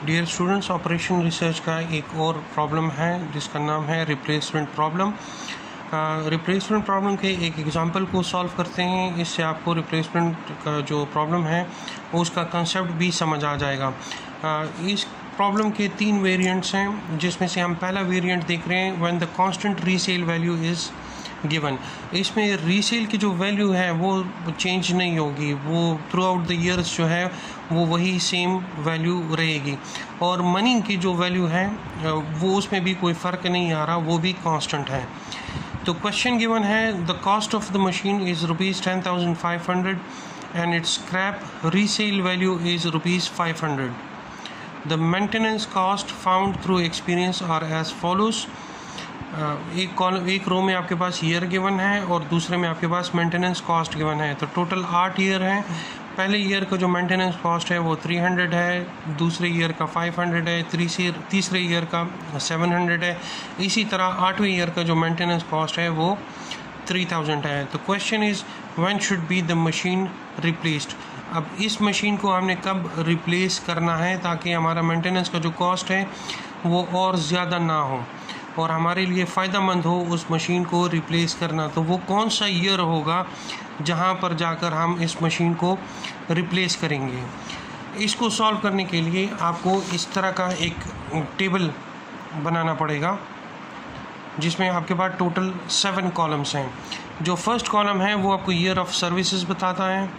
Dear students, operation research का एक और प्रॉब्लम है जिसका नाम है रिप्लेसमेंट प्रॉब्लम। रिप्लेसमेंट प्रॉब्लम के एक एग्जांपल को सॉल्व करते हैं, इससे आपको रिप्लेसमेंट का जो प्रॉब्लम है उसका कंसेप्ट भी समझ आ जाएगा। इस प्रॉब्लम के 3 वेरिएंट्स हैं, जिसमें से हम पहला वेरिएंट देख रहे हैं when the constant resale value is given. इसमें रीसेल की जो वैल्यू है वो चेंज नहीं होगी, वो थ्रू आउट द ईयर्स जो है वो वही सेम वैल्यू रहेगी, और मनी की जो वैल्यू है वो उसमें भी कोई फ़र्क नहीं आ रहा, वो भी कांस्टेंट है। तो क्वेश्चन गिवन है the cost of the machine is ₹10,500 and it's scrap resale value is ₹500। The maintenance cost found through experience are as follows. एक रो में आपके पास ईयर गिवन है और दूसरे में आपके पास मेंटेनेंस कॉस्ट गिवन है। तो टोटल 8 ईयर हैं। पहले ईयर का जो मेंटेनेंस कॉस्ट है वो 300 है, दूसरे ईयर का 500 है, तीसरे ईयर का 700 है। इसी तरह 8वें ईयर का जो मेंटेनेंस कॉस्ट है वो 3000 है। तो question is when should be the machine replaced. अब इस मशीन को हमने कब रिप्लेस करना है ताकि हमारा मेंटेनेंस का जो कॉस्ट है वो और ज़्यादा ना हो और हमारे लिए फ़ायदेमंद हो उस मशीन को रिप्लेस करना। तो वो कौन सा ईयर होगा जहाँ पर जाकर हम इस मशीन को रिप्लेस करेंगे। इसको सॉल्व करने के लिए आपको इस तरह का एक टेबल बनाना पड़ेगा जिसमें आपके पास टोटल 7 कॉलम्स हैं। जो फर्स्ट कॉलम है वो आपको ईयर ऑफ सर्विसेज बताता है।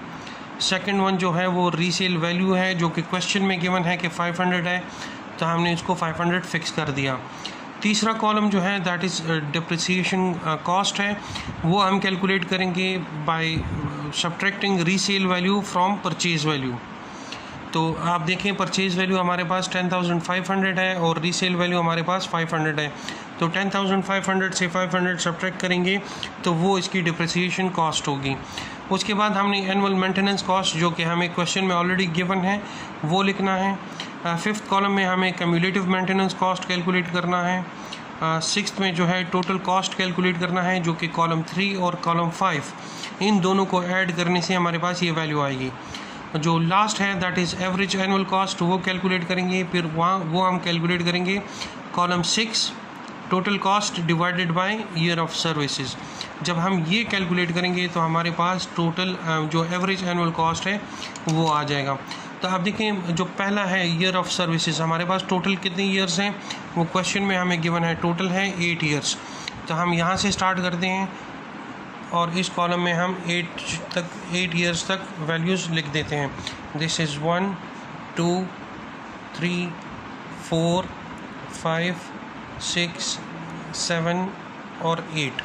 सेकंड वन जो है वो रीसेल वैल्यू है, जो कि क्वेश्चन में गिवन है कि 500 है, तो हमने इसको 500 फिक्स कर दिया। तीसरा कॉलम जो है दैट इज़ डिप्रिसिएशन कॉस्ट है, वो हम कैलकुलेट करेंगे by subtracting resale value from purchase value. तो आप देखें परचेज वैल्यू हमारे पास 10,500 है और रीसेल वैल्यू हमारे पास 500 है। तो 10,500 से 500 सब्ट्रैक्ट करेंगे तो वो इसकी डिप्रिसिएशन कॉस्ट होगी। उसके बाद हमने एनुअल मेंटेनेंस कॉस्ट, जो कि हमें क्वेश्चन में ऑलरेडी गिवन है, वो लिखना है। 5th कॉलम में हमें क्यूमुलेटिव मेंटेनेंस कॉस्ट कैलकुलेट करना है। 6th में जो है टोटल कॉस्ट कैलकुलेट करना है, जो कि कॉलम 3 और कॉलम 5 इन दोनों को ऐड करने से हमारे पास ये वैल्यू आएगी। जो लास्ट है that is average annual cost, वो कैलकुलेट करेंगे। फिर वो हम कैलकुलेट करेंगे column 6 total cost divided by year of services. जब हम ये कैलकुलेट करेंगे तो हमारे पास टोटल जो एवरेज एनुअल कॉस्ट है वो आ जाएगा। तो आप देखें जो पहला है ईयर ऑफ सर्विसेज, हमारे पास टोटल कितने ईयर्स हैं वो क्वेश्चन में हमें गिवन है, टोटल है 8 ईयर्स। तो हम यहाँ से स्टार्ट करते हैं और इस कॉलम में हम 8 ईयर्स तक वैल्यूज़ लिख देते हैं। दिस इज़ 1 2 3 4 5 6 7 और 8।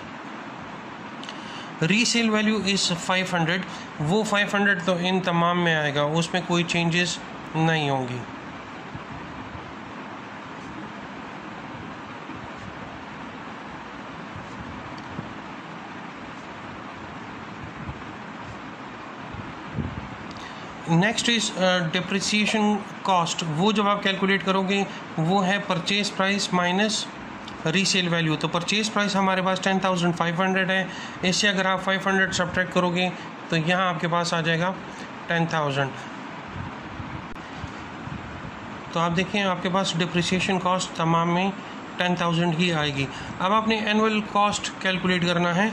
रीसेल वैल्यू इज़ 500, वो 500 तो इन तमाम में आएगा, उसमें कोई चेंजेस नहीं होंगी। Next is depreciation cost. वो जब आप कैलकुलेट करोगे वो है purchase price minus resale value. तो परचेज प्राइस हमारे पास 10,500 है, इससे अगर आप 500 सब्ट्रैक्ट करोगे तो यहाँ आपके पास आ जाएगा 10,000। तो आप देखें आपके पास डिप्रिसिएशन कॉस्ट तमाम में 10,000 ही आएगी। अब आपने एनुअल कॉस्ट कैलकुलेट करना है,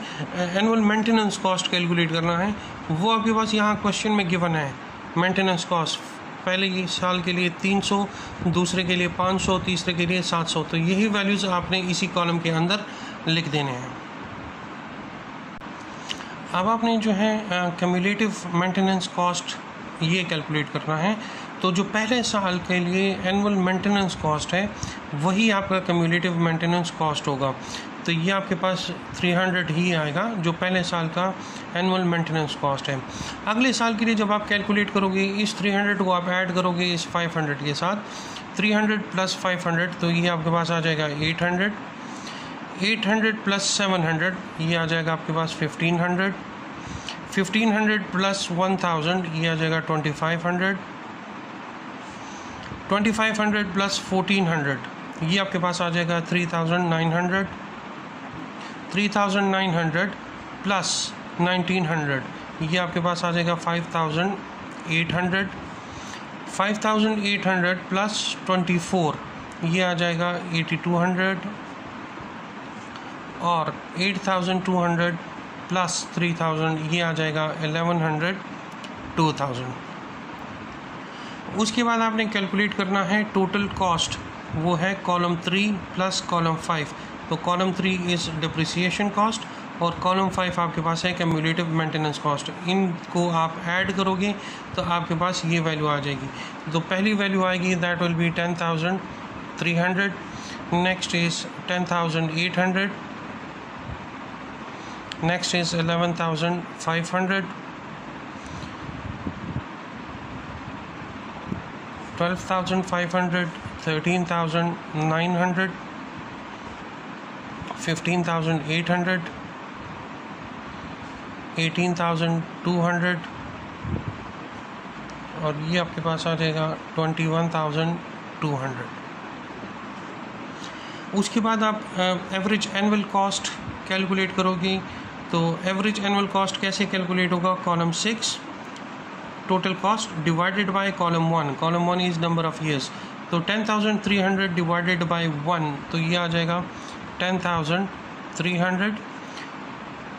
एनुअल मेंटेनेंस कॉस्ट कैलकुलेट करना है। वो आपके पास यहाँ क्वेश्चन में गिवन है। मेंटेनेंस कॉस्ट पहले साल के लिए 300, दूसरे के लिए 500, तीसरे के लिए 700। तो यही वैल्यूज़ आपने इसी कॉलम के अंदर लिख देने हैं। अब आपने जो है क्यूमुलेटिव मेंटेनेंस कॉस्ट ये कैलकुलेट करना है। तो जो पहले साल के लिए एनुअल मेंटेनेंस कॉस्ट है वही आपका क्यूमुलेटिव मेंटेनेंस कॉस्ट होगा। तो ये आपके पास 300 ही आएगा, जो पहले साल का एनुअल मेंटेनेंस कॉस्ट है। अगले साल के लिए जब आप कैलकुलेट करोगे इस 300 को आप ऐड करोगे इस 500 के साथ, 300 प्लस 500 तो ये आपके पास आ जाएगा 800, 800 प्लस 700 ये आ जाएगा आपके पास 1500, 1500 प्लस 1000 ये आ जाएगा 2500, 2500 प्लस 1400 ये आपके पास आ जाएगा 3900, 3900 प्लस 1900 ये आपके पास आ जाएगा 5800, 5800 प्लस 24 ये आ जाएगा 8200, और 8200 प्लस 3000 ये आ जाएगा 1100, 2000। उसके बाद आपने कैलकुलेट करना है टोटल कॉस्ट, वो है कॉलम 3 प्लस कॉलम 5। तो कॉलम 3 इज़ डिप्रिसिएशन कॉस्ट और कॉलम 5 आपके पास है क्यूमुलेटिव मेंटेनेंस कॉस्ट। इनको आप ऐड करोगे तो आपके पास ये वैल्यू आ जाएगी। तो पहली वैल्यू आएगी that will be 10,300, next is 10,800, next is 11,500, 12,500, 13,900, 15,800, 18,200, और ये आपके पास आ जाएगा 21,200। उसके बाद आप एवरेज एनुअल कॉस्ट कैलकुलेट करोगे। तो एवरेज एनुअल कॉस्ट कैसे कैलकुलेट होगा? Column 6 total cost divided by column 1। Column 1 is number of years. तो 10,300 डिवाइडेड बाय 1, तो ये आ जाएगा 10,300।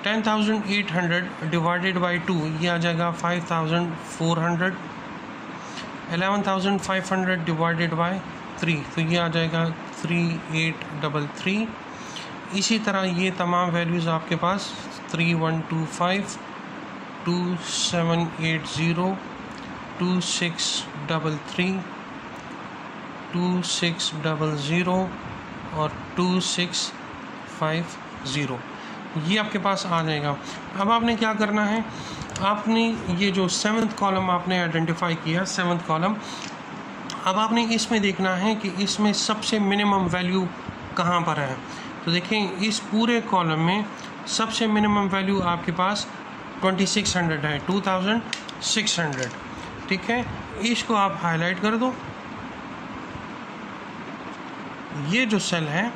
10,800 डिवाइडेड बाय 2, ये आ जाएगा 5,400। 11,500 डिवाइडेड बाय 3, तो ये आ जाएगा 3,833। इसी तरह ये तमाम वैल्यूज़ आपके पास 3,125, 2,780, 2,633, 2,600 और 2,650, ये आपके पास आ जाएगा। अब आपने क्या करना है, आपने ये जो 7th कॉलम आपने आइडेंटिफाई किया, 7th कॉलम, अब आपने इसमें देखना है कि इसमें सबसे मिनिमम वैल्यू कहाँ पर है। तो देखें, इस पूरे कॉलम में सबसे मिनिमम वैल्यू आपके पास 2600 है, 2600, ठीक है। इसको आप हाईलाइट कर दो। ये जो सेल है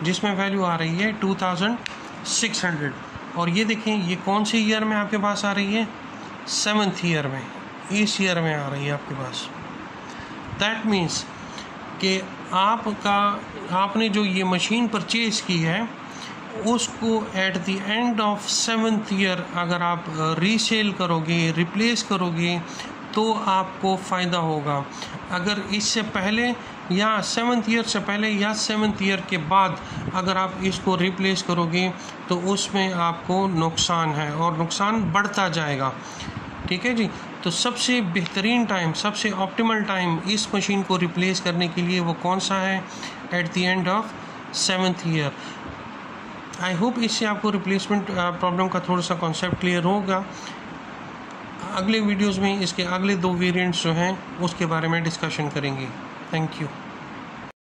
जिसमें वैल्यू आ रही है 2600, और ये देखें ये कौन सी ईयर में आपके पास आ रही है? 7th ईयर में, इस ईयर में आ रही है आपके पास। दैट मीन्स कि आपने जो ये मशीन परचेज़ की है उसको at the end of 7th year अगर आप रीसेल करोगे, रिप्लेस करोगे, तो आपको फ़ायदा होगा। अगर इससे पहले या 7th ईयर से पहले या 7th ईयर के बाद अगर आप इसको रिप्लेस करोगे तो उसमें आपको नुकसान है और नुकसान बढ़ता जाएगा, ठीक है जी। तो सबसे बेहतरीन टाइम, सबसे ऑप्टिमल टाइम इस मशीन को रिप्लेस करने के लिए वो कौन सा है? At the end of 7th year. I hope इससे आपको रिप्लेसमेंट प्रॉब्लम का थोड़ा सा कॉन्सेप्ट क्लियर होगा। अगले वीडियोज़ में इसके अगले 2 वेरिएंट्स जो हैं उसके बारे में डिस्कशन करेंगे। Thank you.